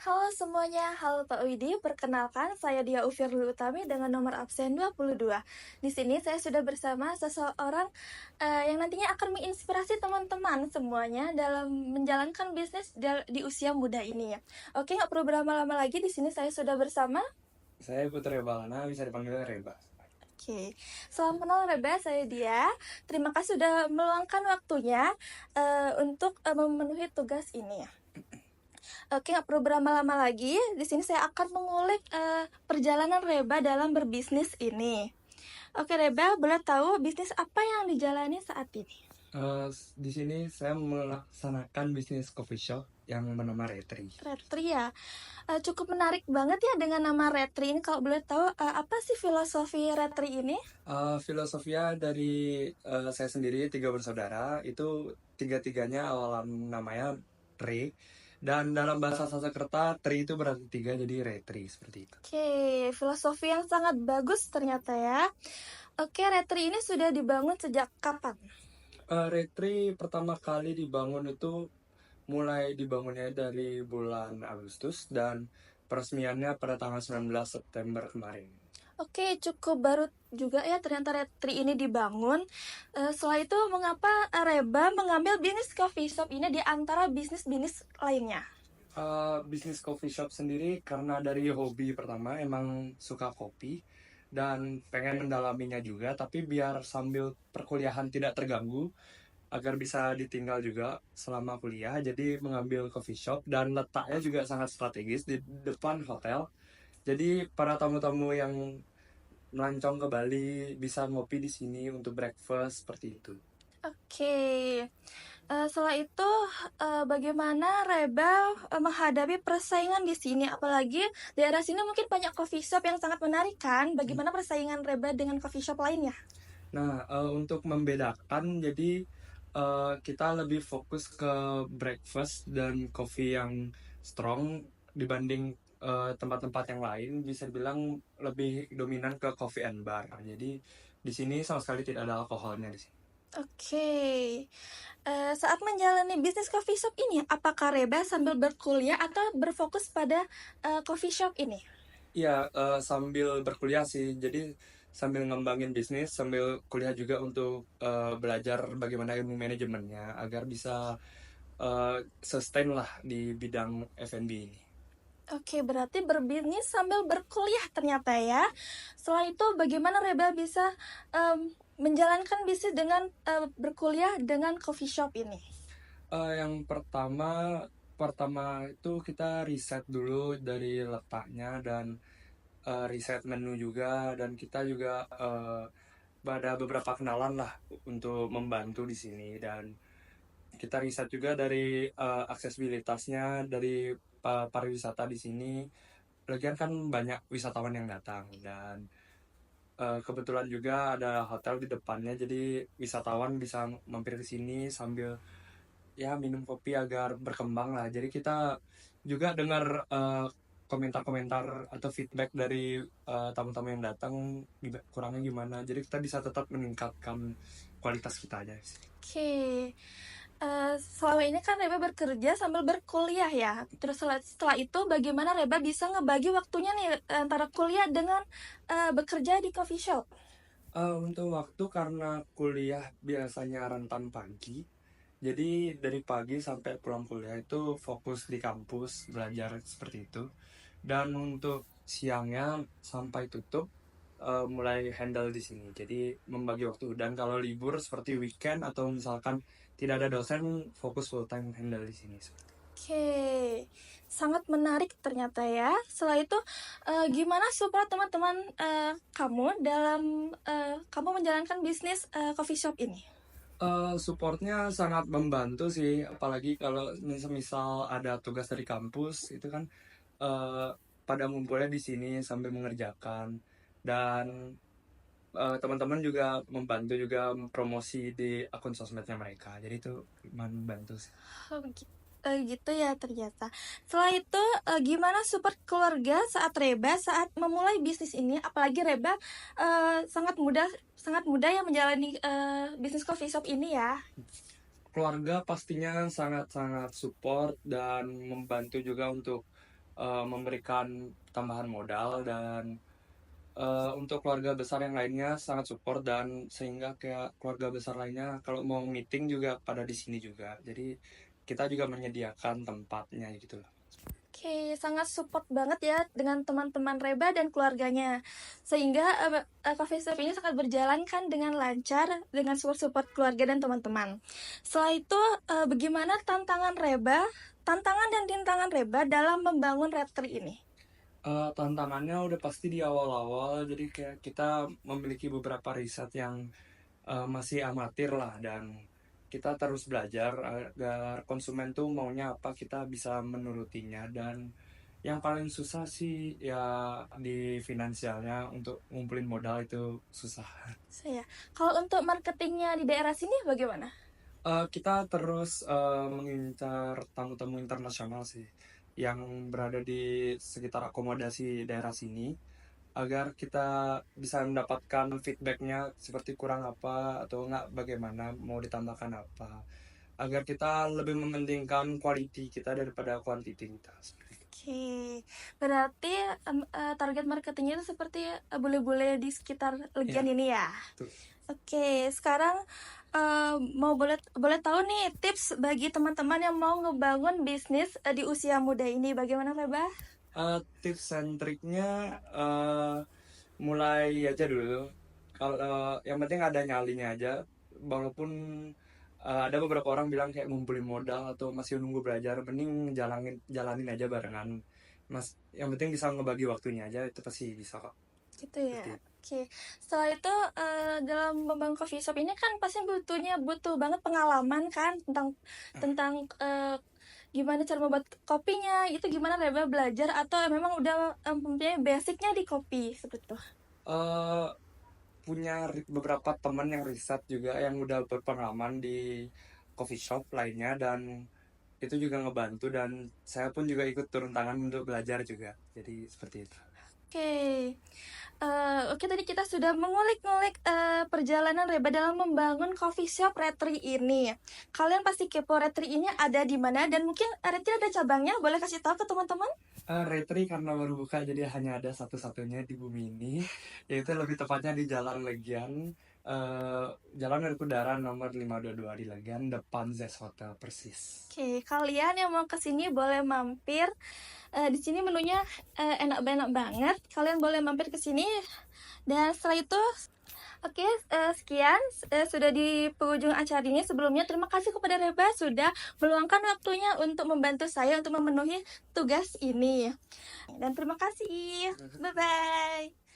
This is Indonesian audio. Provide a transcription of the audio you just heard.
Halo semuanya, halo Pak Widi. Perkenalkan, saya Dia Ufirul Utami dengan nomor absen 22. Di sini saya sudah bersama seseorang yang nantinya akan menginspirasi teman-teman semuanya dalam menjalankan bisnis di usia muda ini ya. Oke, nggak perlu berlama-lama lagi. Di sini saya sudah bersama. Saya Putra Balana, bisa dipanggil Reba. Oke, salam kenal Reba, saya Dia. Terima kasih sudah meluangkan waktunya untuk memenuhi tugas ini ya. Oke, nggak perlu berlama-lama lagi. Di sini saya akan mengulik perjalanan Reba dalam berbisnis ini. Oke, Reba, boleh tahu bisnis apa yang dijalani saat ini? Di sini saya melaksanakan bisnis coffee shop yang bernama Retri. Retri ya, cukup menarik banget ya dengan nama Retri ini. Kalau boleh tahu, apa sih filosofi Retri ini? Filosofia dari saya sendiri, 3 bersaudara, itu tiga-tiganya awalan namanya Tri. Dan dalam bahasa Sanskerta, Tri itu berarti 3, jadi Retri, seperti itu. Oke, filosofi yang sangat bagus ternyata ya. Oke, Retri ini sudah dibangun sejak kapan? Retri pertama kali dibangun itu mulai dibangunnya dari bulan Agustus dan peresmiannya pada tanggal 19 September kemarin. Oke, cukup baru juga ya ternyata Retri ini dibangun. Setelah itu, mengapa Reba mengambil bisnis coffee shop ini di antara bisnis-bisnis lainnya? Bisnis coffee shop sendiri karena dari hobi pertama emang suka kopi dan pengen mendalaminya juga, tapi biar sambil perkuliahan tidak terganggu agar bisa ditinggal juga selama kuliah, jadi mengambil coffee shop dan letaknya juga sangat strategis di depan hotel, jadi para tamu-tamu yang melancong ke Bali bisa ngopi di sini untuk breakfast seperti itu. Oke, setelah itu bagaimana Reba menghadapi persaingan di sini? Apalagi daerah sini mungkin banyak coffee shop yang sangat menarik kan? Bagaimana persaingan Reba dengan coffee shop lainnya? Nah, untuk membedakan, jadi kita lebih fokus ke breakfast dan coffee yang strong dibanding tempat-tempat yang lain. Bisa dibilang lebih dominan ke coffee and bar. Jadi di sini sama sekali tidak ada alkoholnya di sini. Oke, saat menjalani bisnis coffee shop ini, apakah Reba sambil berkuliah atau berfokus pada coffee shop ini? Iya, sambil berkuliah sih. Jadi sambil ngembangin bisnis, sambil kuliah juga untuk belajar bagaimana ilmu manajemennya agar bisa sustain lah di bidang F&B ini. Oke, berarti berbisnis sambil berkuliah ternyata ya. Setelah itu, bagaimana Reba bisa menjalankan bisnis dengan berkuliah dengan coffee shop ini? Yang pertama itu kita riset dulu dari letaknya dan riset menu juga, dan kita juga ada beberapa kenalan lah untuk membantu di sini, dan kita riset juga dari aksesibilitasnya dari pariwisata di sini. Lagian kan banyak wisatawan yang datang, dan kebetulan juga ada hotel di depannya, jadi wisatawan bisa mampir ke sini sambil ya minum kopi agar berkembang lah. Jadi kita juga dengar komentar-komentar atau feedback dari tamu-tamu yang datang kurangnya gimana. Jadi kita bisa tetap meningkatkan kualitas kita aja sih. Oke, selama ini kan Reba bekerja sambil berkuliah ya. Terus setelah itu bagaimana Reba bisa ngebagi waktunya nih antara kuliah dengan bekerja di coffee shop? Untuk waktu, karena kuliah biasanya rentan pagi, jadi dari pagi sampai pulang kuliah itu fokus di kampus belajar seperti itu. Dan untuk siangnya sampai tutup mulai handle di sini. Jadi membagi waktu, dan kalau libur seperti weekend atau misalkan tidak ada dosen, fokus full time handle di sini. Oke, sangat menarik ternyata ya. Setelah itu, gimana supaya teman-teman kamu dalam kamu menjalankan bisnis coffee shop ini? Supportnya sangat membantu sih, apalagi kalau misal ada tugas dari kampus itu kan uh, pada ngumpulnya di sini sambil mengerjakan, dan teman-teman juga membantu juga promosi di akun sosmednya mereka, jadi itu membantu sih. Oh, gitu ya ternyata. Setelah itu, gimana support keluarga saat memulai bisnis ini? Apalagi Reba sangat mudah yang menjalani bisnis coffee shop ini ya. Keluarga pastinya sangat-sangat support dan membantu juga untuk memberikan tambahan modal, dan untuk keluarga besar yang lainnya sangat support, dan sehingga kayak keluarga besar lainnya kalau mau meeting juga pada di sini juga. Jadi kita juga menyediakan tempatnya gitu loh. Oke, sangat support banget ya dengan teman-teman Reba dan keluarganya. Sehingga coffee shop ini sangat berjalan kan dengan lancar dengan support keluarga dan teman-teman. Setelah itu, bagaimana tantangan dan rintangan Reba dalam membangun Retri ini? Tantangannya udah pasti di awal-awal, jadi kayak kita memiliki beberapa riset yang masih amatir lah, dan kita terus belajar agar konsumen tuh maunya apa, kita bisa menurutinya. Dan yang paling susah sih ya di finansialnya, untuk ngumpulin modal itu susah. Saya, kalau untuk marketingnya di daerah sini bagaimana? Kita terus mengincar tamu-tamu internasional sih, yang berada di sekitar akomodasi daerah sini, agar kita bisa mendapatkan feedbacknya seperti kurang apa atau enggak, bagaimana mau ditambahkan apa, agar kita lebih mementingkan quality kita daripada quantity kita. Oke, berarti target marketingnya itu seperti bule-bule di sekitar Legian Ya, ini ya. tuh. Oke, sekarang mau boleh tahu nih tips bagi teman-teman yang mau ngebangun bisnis di usia muda ini, bagaimana Reba? Tips and triknya mulai aja dulu. Kalau yang penting ada nyalinya aja, walaupun ada beberapa orang bilang kayak ngumpulin modal atau masih nunggu belajar, mending jalanin aja barengan. Mas, yang penting bisa ngebagi waktunya aja, itu pasti bisa kok. Gitu ya. Seperti itu. Oke, setelah itu dalam membangun coffee shop ini kan pasti butuh banget pengalaman kan tentang tentang gimana cara membuat kopinya, itu gimana Reba belajar atau memang udah mempunyai basicnya di kopi seperti itu? Eh, Punya beberapa teman yang riset juga, yang udah berpengalaman di coffee shop lainnya, dan itu juga ngebantu, dan saya pun juga ikut turun tangan untuk belajar juga. Jadi seperti itu. Oke, oke, tadi kita sudah mengulik-ngulik perjalanan Reba dalam membangun coffee shop Retri ini. Kalian pasti kepo Retri ini ada di mana, dan mungkin Retri ada cabangnya, boleh kasih tahu ke teman-teman? Retri karena baru buka, jadi hanya ada satu-satunya di bumi ini, yaitu lebih tepatnya di Jalan Legian, Jalan Merdeka nomor 522 di Legian, depan Zest Hotel persis. Oke, kalian yang mau kesini boleh mampir. Di sini menunya enak-enak banget. Kalian boleh mampir ke sini. Dan setelah itu, oke, sekian sudah di penghujung acara ini. Sebelumnya terima kasih kepada Reba sudah meluangkan waktunya untuk membantu saya untuk memenuhi tugas ini. Dan terima kasih. Bye bye.